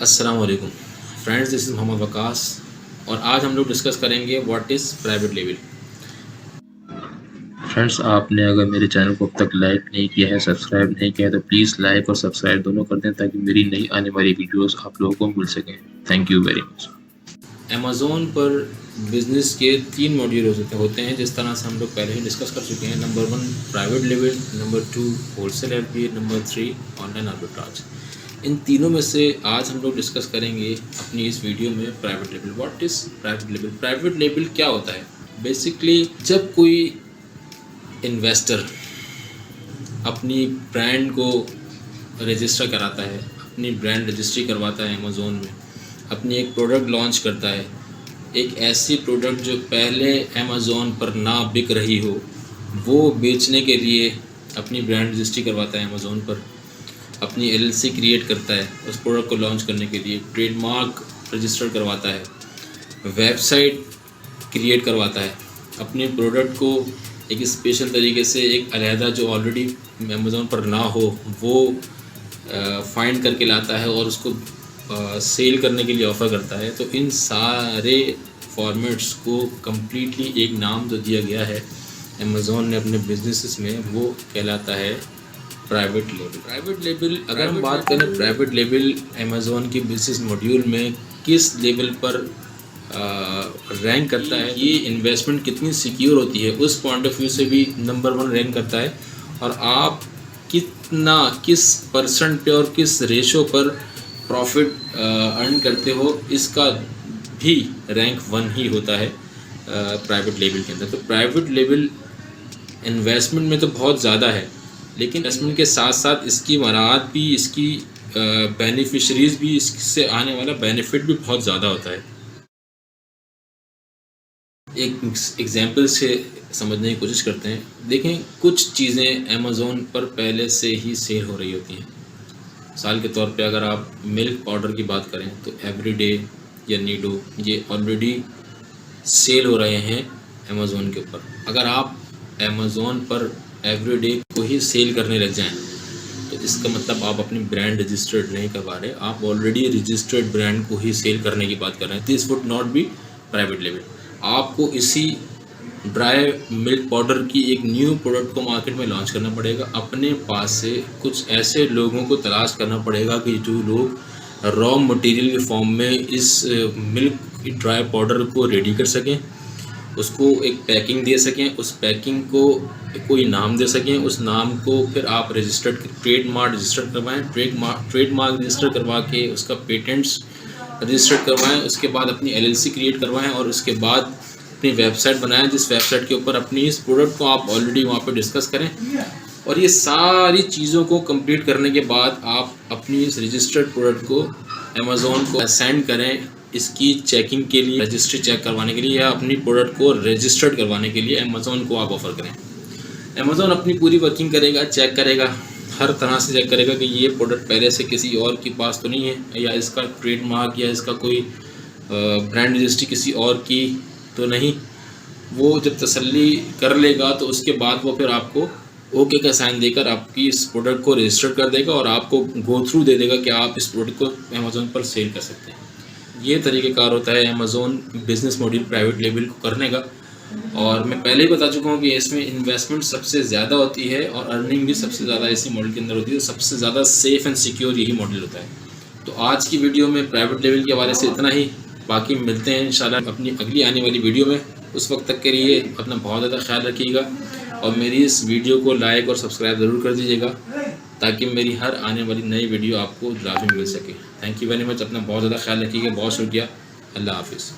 अस्सलाम वालेकुम friends, this is Mohammad Waqas और आज हम लोग डिस्कस करेंगे what is private label. Friends, आपने अगर मेरे चैनल को अब तक लाइक नहीं किया है, सब्सक्राइब नहीं किया है तो प्लीज़ लाइक और सब्सक्राइब दोनों कर दें ताकि मेरी नई आने वाली वीडियोस आप लोगों को मिल सकें। Thank you very much. Amazon पर बिज़नेस के 3 मॉड्यूल होते हैं, जिस तरह से हम लोग पहले ही डिस्कस कर चुके हैं। Number 1 private label, number 2 wholesale FBA, number 3 online arbitrage. इन तीनों में से आज हम लोग डिस्कस करेंगे अपनी इस वीडियो में private label. What is private label? Private label क्या होता है? बेसिकली जब कोई इन्वेस्टर अपनी ब्रांड को रजिस्टर कराता है, अपनी ब्रांड रजिस्ट्री करवाता है अमेज़ोन में, अपनी एक प्रोडक्ट लॉन्च करता है, एक ऐसी प्रोडक्ट जो पहले अमेज़ोन पर ना बिक रही हो वो बेचने के लिए अपनी ब्रांड रजिस्ट्री करवाता है अमेज़ोन पर, अपनी एलएलसी क्रिएट करता है उस प्रोडक्ट को लॉन्च करने के लिए, ट्रेडमार्क रजिस्टर करवाता है, वेबसाइट क्रिएट करवाता है, अपनी प्रोडक्ट को एक स्पेशल तरीके से एक अलहदा जो ऑलरेडी अमेज़ोन पर ना हो वो फाइंड करके लाता है और उसको सेल करने के लिए ऑफ़र करता है। तो इन सारे फॉर्मेट्स को कम्प्लीटली एक नाम जो दिया गया है अमेज़ोन ने अपने बिजनेसेस में, वो कहलाता है प्राइवेट लेबल। प्राइवेट लेबल अगर हम बात करें, प्राइवेट लेबल अमेज़ोन की बिजनेस मॉड्यूल में किस लेवल पर रैंक करता है, ये इन्वेस्टमेंट कितनी सिक्योर होती है उस पॉइंट ऑफ व्यू से भी नंबर 1 रैंक करता है। और आप कितना, किस परसेंट पे और किस रेशो पर प्रॉफिट अर्न करते हो, इसका भी रैंक 1 ही होता है प्राइवेट लेबल के अंदर। तो प्राइवेट लेबल इन्वेस्टमेंट में तो बहुत ज़्यादा है, लेकिन इन्वेस्टमेंट के साथ साथ इसकी मराहत भी, इसकी बेनिफिशरीज़ भी, इससे आने वाला बेनिफिट भी बहुत ज़्यादा होता है। एक एग्जाम्पल से समझने की कोशिश करते हैं। देखें, कुछ चीज़ें अमेज़ोन पर पहले से ही सेल हो रही होती हैं। मिसाल के तौर पे अगर आप मिल्क पाउडर की बात करें तो एवरीडे या नीडो, ये ऑलरेडी सेल हो रहे हैं अमेज़ोन के ऊपर। अगर आप अमेज़ोन पर एवरीडे को ही सेल करने लग जाएं तो इसका मतलब आप अपनी ब्रांड रजिस्टर्ड नहीं करवा रहे, आप ऑलरेडी रजिस्टर्ड ब्रांड को ही सेल करने की बात कर रहे हैं। This would not be private label. आपको इसी ड्राई मिल्क पाउडर की एक न्यू प्रोडक्ट को मार्केट में लॉन्च करना पड़ेगा। अपने पास से कुछ ऐसे लोगों को तलाश करना पड़ेगा कि जो लोग रॉ मटेरियल के फॉर्म में इस मिल्क ड्राई पाउडर को रेडी कर सकें, उसको एक पैकिंग दे सकें, उस पैकिंग को कोई नाम दे सकें, उस नाम को फिर आप रजिस्टर्ड ट्रेडमार्क रजिस्टर करवाएं, ट्रेडमार्क रजिस्टर करवा के उसका पेटेंट्स रजिस्टर करवाएं, उसके बाद अपनी एलएलसी क्रिएट करवाएं और उसके बाद अपनी वेबसाइट बनाएं, जिस वेबसाइट के ऊपर अपनी इस प्रोडक्ट को आप ऑलरेडी वहाँ पे डिस्कस करें। और ये सारी चीज़ों को कंप्लीट करने के बाद आप अपनी इस रजिस्टर्ड प्रोडक्ट को अमेज़ोन को सेंड करें इसकी चेकिंग के लिए, रजिस्ट्री चेक करवाने के लिए, या अपनी प्रोडक्ट को रजिस्टर्ड करवाने के लिए अमेज़ोन को आप ऑफ़र करें। अमेज़ोन अपनी पूरी वर्किंग करेगा, चेक करेगा, हर तरह से चेक करेगा कि ये प्रोडक्ट पहले से किसी और के पास तो नहीं है, या इसका ट्रेडमार्क या इसका कोई ब्रांड रजिस्ट्री किसी और की तो नहीं। वो जब तसल्ली कर लेगा तो उसके बाद वो फिर आपको ओके का साइन देकर आपकी इस प्रोडक्ट को रजिस्टर कर देगा और आपको गो थ्रू दे देगा कि आप इस प्रोडक्ट को अमेज़ोन पर सेल कर सकते हैं। ये तरीक़ेकार होता है Amazon business module private label को करने का। और मैं पहले ही बता चुका हूँ कि इसमें इन्वेस्टमेंट सबसे ज़्यादा होती है और अर्निंग भी सबसे ज़्यादा इसी मॉडल के अंदर होती है। सबसे ज़्यादा सेफ़ एंड सिक्योर यही मॉडल होता है। तो आज की वीडियो में प्राइवेट लेबल के हवाले से इतना ही। बाकी मिलते हैं इंशाल्लाह अपनी अगली आने वाली वीडियो में। उस वक्त तक के लिए अपना बहुत ज़्यादा ख्याल रखिएगा और मेरी इस वीडियो को लाइक और सब्सक्राइब ज़रूर कर दीजिएगा ताकि मेरी हर आने वाली नई वीडियो आपको लाजमी मिल सके। Thank you very much. अपना बहुत ज़्यादा ख्याल रखिएगा। बहुत शुक्रिया। अल्लाह हाफिज़।